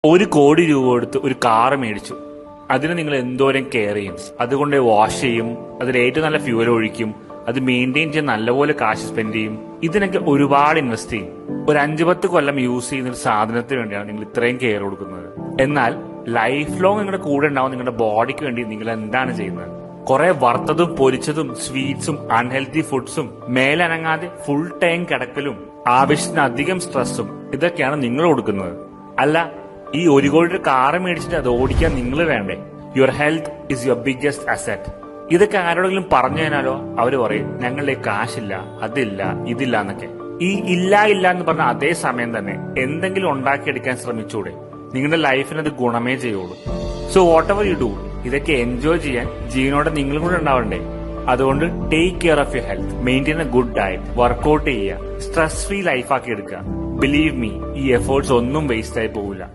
₹1 കോടി കൊടുത്ത് ഒരു കാർ മേടിച്ചു. അതിന് നിങ്ങൾ എന്തോരം കെയർ ചെയ്യും, അതുകൊണ്ട് വാഷ് ചെയ്യും, അതിൽ ഏറ്റവും നല്ല ഫ്യൂവൽ ഒഴിക്കും, അത് മെയിൻറ്റെയിൻ ചെയ്യാൻ നല്ലപോലെ കാശ് സ്പെൻഡ് ചെയ്യും. ഇതിനൊക്കെ ഒരുപാട് ഇൻവെസ്റ്റ് ചെയ്യും. ഒരു 5-10 കൊല്ലം യൂസ് ചെയ്യുന്ന ഒരു സാധനത്തിന് വേണ്ടിയാണ് നിങ്ങൾ ഇത്രയും കെയർ കൊടുക്കുന്നത്. എന്നാൽ ലൈഫ് ലോങ് നിങ്ങളുടെ കൂടെ ഉണ്ടാവും നിങ്ങളുടെ ബോഡിക്ക് വേണ്ടി നിങ്ങൾ എന്താണ് ചെയ്യുന്നത്? കുറെ വറുത്തതും പൊരിച്ചതും സ്വീറ്റ്സും അൺഹെൽത്തി ഫുഡ്സും, മേലനങ്ങാതെ ഫുൾ ടൈം കിടക്കലും, ആവശ്യത്തിനധികം സ്ട്രെസ്സും, ഇതൊക്കെയാണ് നിങ്ങൾ കൊടുക്കുന്നത്. അല്ല, ഈ ₹1 കോടിയുടെ കാറ് മേടിച്ചിട്ട് അത് ഓടിക്കാൻ നിങ്ങൾ വേണ്ടേ? Your health is your biggest asset. ഇതൊക്കെ ആരോടെങ്കിലും പറഞ്ഞു കഴിഞ്ഞാലോ അവര് പറയും ഞങ്ങളുടെ കാശില്ല, അതില്ല, ഇതില്ല എന്നൊക്കെ. ഈ ഇല്ല എന്ന് പറഞ്ഞ അതേ സമയം തന്നെ എന്തെങ്കിലും ഉണ്ടാക്കിയെടുക്കാൻ ശ്രമിച്ചൂടെ? നിങ്ങളുടെ ലൈഫിന് അത് ഗുണമേ ചെയ്യുള്ളൂ. So whatever you do, ഇതൊക്കെ എൻജോയ് ചെയ്യാൻ ജീവനോടെ നിങ്ങളും കൂടെ ഉണ്ടാവണ്ടേ? അതുകൊണ്ട് take care of your health, maintain a good diet, workout ചെയ്യുക, സ്ട്രെസ് ഫ്രീ ലൈഫ് ആക്കി എടുക്കുക. ബിലീവ് മീ, ഈ എഫേർട്സ് ഒന്നും വേസ്റ്റ് ആയി പോകില്ല.